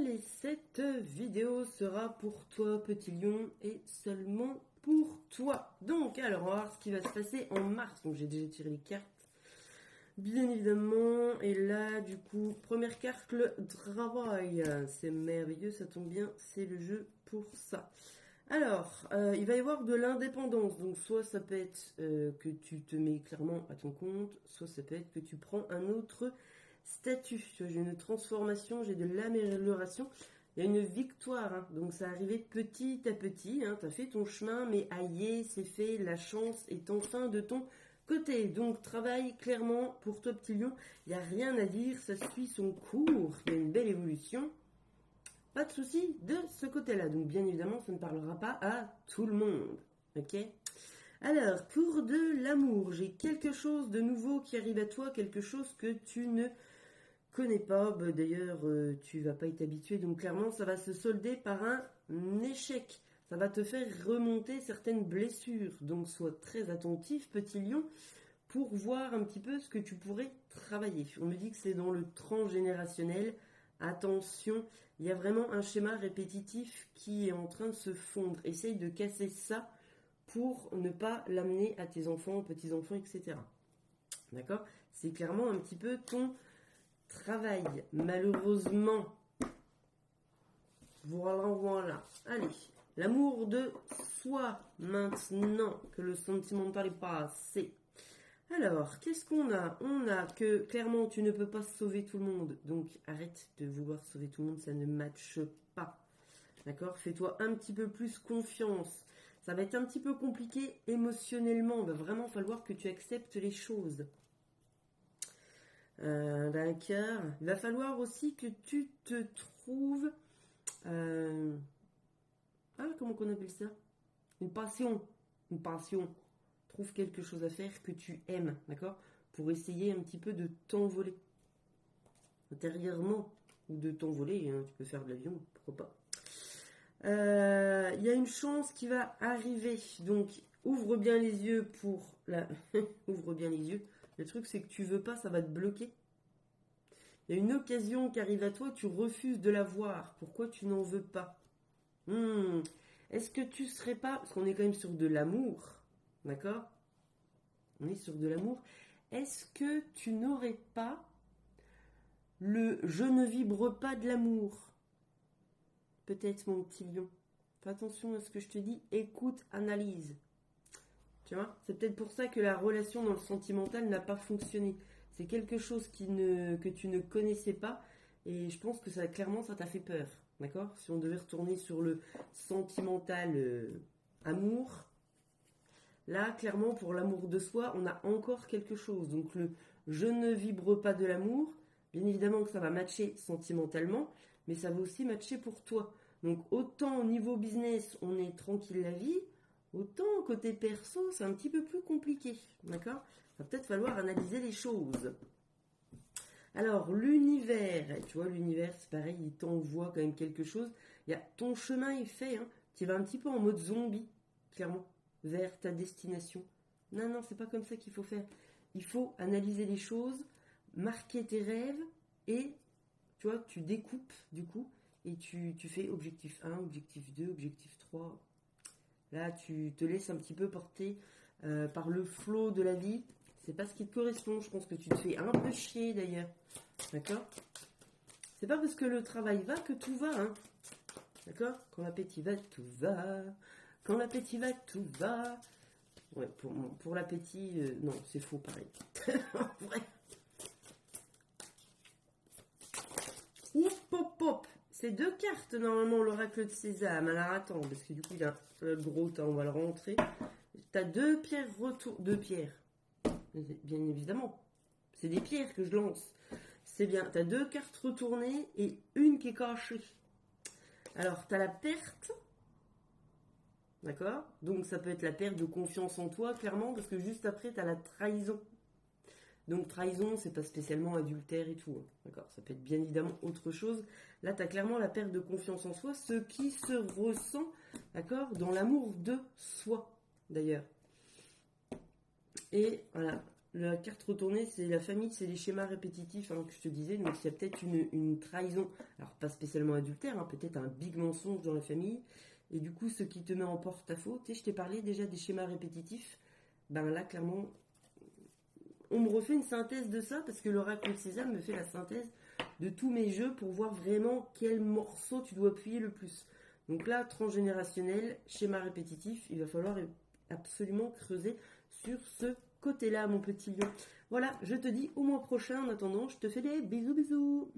Allez, cette vidéo sera pour toi, petit lion, et seulement pour toi. Donc, alors, on va voir ce qui va se passer en mars. Donc, j'ai déjà tiré les cartes, bien évidemment. Et là, du coup, première carte, le travail. C'est merveilleux, ça tombe bien, c'est le jeu pour ça. Alors, il va y avoir de l'indépendance. Donc, soit ça peut être que tu te mets clairement à ton compte, soit ça peut être que tu prends un autre statut. J'ai une transformation, j'ai de l'amélioration. Il y a une victoire, hein. Donc ça arrivait petit à petit. Hein. Tu as fait ton chemin, mais aïe, c'est fait, la chance est enfin de ton côté. Donc travail clairement pour toi, petit lion. Il n'y a rien à dire, ça suit son cours. Il y a une belle évolution. Pas de souci de ce côté-là. Donc bien évidemment, ça ne parlera pas à tout le monde. Ok ? Alors, pour de l'amour, j'ai quelque chose de nouveau qui arrive à toi, quelque chose que tu ne connais pas. Bah, d'ailleurs, tu vas pas être habitué. Donc clairement, ça va se solder par un échec. Ça va te faire remonter certaines blessures. Donc sois très attentif, petit lion, pour voir un petit peu ce que tu pourrais travailler. On me dit que c'est dans le transgénérationnel. Attention, il y a vraiment un schéma répétitif qui est en train de se fondre. Essaye de casser ça pour ne pas l'amener à tes enfants, petits-enfants, etc. D'accord ? C'est clairement un petit peu ton travail. Malheureusement. Voilà. Allez. L'amour de soi, maintenant que le sentimental est passé. Alors, qu'est-ce qu'on a? On a que, clairement, tu ne peux pas sauver tout le monde. Donc, arrête de vouloir sauver tout le monde, ça ne matche pas. D'accord? Fais-toi un petit peu plus confiance. Ça va être un petit peu compliqué émotionnellement. Il va vraiment falloir que tu acceptes les choses. D'accord. Il va falloir aussi que tu te trouves... comment qu'on appelle ça? Une passion. Une passion. Trouve quelque chose à faire que tu aimes, d'accord? Pour essayer un petit peu de t'envoler. Intérieurement. Ou de t'envoler, hein, tu peux faire de l'avion, pourquoi pas. Il y a une chance qui va arriver. Donc, ouvre bien les yeux pour la... ouvre bien les yeux. Le truc, c'est que tu veux pas, ça va te bloquer. Il y a une occasion qui arrive à toi, tu refuses de la voir. Pourquoi tu n'en veux pas? Est-ce que tu serais pas... Parce qu'on est quand même sur de l'amour. D'accord? On est sur de l'amour. Est-ce que tu n'aurais pas le je ne vibre pas de l'amour? Peut-être, mon petit lion. Fais attention à ce que je te dis. Écoute, analyse. Tu vois? C'est peut-être pour ça que la relation dans le sentimental n'a pas fonctionné. C'est quelque chose que tu ne connaissais pas. Et je pense que ça, clairement, ça t'a fait peur. D'accord? Si on devait retourner sur le sentimental amour, là, clairement, pour l'amour de soi, on a encore quelque chose. Donc, le je ne vibre pas de l'amour, bien évidemment que ça va matcher sentimentalement, mais ça va aussi matcher pour toi. Donc, autant au niveau business, on est tranquille la vie, autant côté perso, c'est un petit peu plus compliqué. D'accord? Il va peut-être falloir analyser les choses. Alors, l'univers, tu vois, l'univers, c'est pareil, il t'envoie quand même quelque chose. Ton chemin est fait, hein. Tu vas un petit peu en mode zombie, clairement, vers ta destination. Non, c'est pas comme ça qu'il faut faire. Il faut analyser les choses, marquer tes rêves et, tu vois, tu découpes, du coup, et tu fais objectif 1, objectif 2, objectif 3. Là, tu te laisses un petit peu porter par le flot de la vie. C'est pas ce qui te correspond. Je pense que tu te fais un peu chier d'ailleurs. D'accord? C'est pas parce que le travail va que tout va. Hein. D'accord? Quand l'appétit va, tout va. Quand l'appétit va, tout va. Ouais, pour l'appétit, non, c'est faux pareil. En vrai. Hop. C'est 2 cartes normalement, l'oracle de Sésame. Alors attends, parce que du coup, il y a le gros temps, on va le rentrer. T'as 2 pierres retour. 2 pierres. Bien évidemment. C'est des pierres que je lance. C'est bien. T'as 2 cartes retournées et une qui est cachée. Alors, t'as la perte. D'accord? Donc, ça peut être la perte de confiance en toi, clairement, parce que juste après, t'as la trahison. Donc, trahison, c'est pas spécialement adultère et tout. Hein. D'accord? Ça peut être bien évidemment autre chose. Là, t'as clairement la perte de confiance en soi, ce qui se ressent, d'accord, dans l'amour de soi, d'ailleurs. Et voilà. La carte retournée, c'est la famille, c'est les schémas répétitifs que je te disais. Donc, il y a peut-être une trahison. Alors, pas spécialement adultère, peut-être un big mensonge dans la famille. Et du coup, ce qui te met en porte-à-faux, tu sais, je t'ai parlé déjà des schémas répétitifs. Ben là, clairement, on me refait une synthèse de ça parce que l'oracle de César me fait la synthèse de tous mes jeux pour voir vraiment quel morceau tu dois appuyer le plus. Donc là, transgénérationnel, schéma répétitif, il va falloir absolument creuser sur ce côté-là, mon petit lion. Voilà, je te dis au mois prochain. En attendant, je te fais des bisous bisous.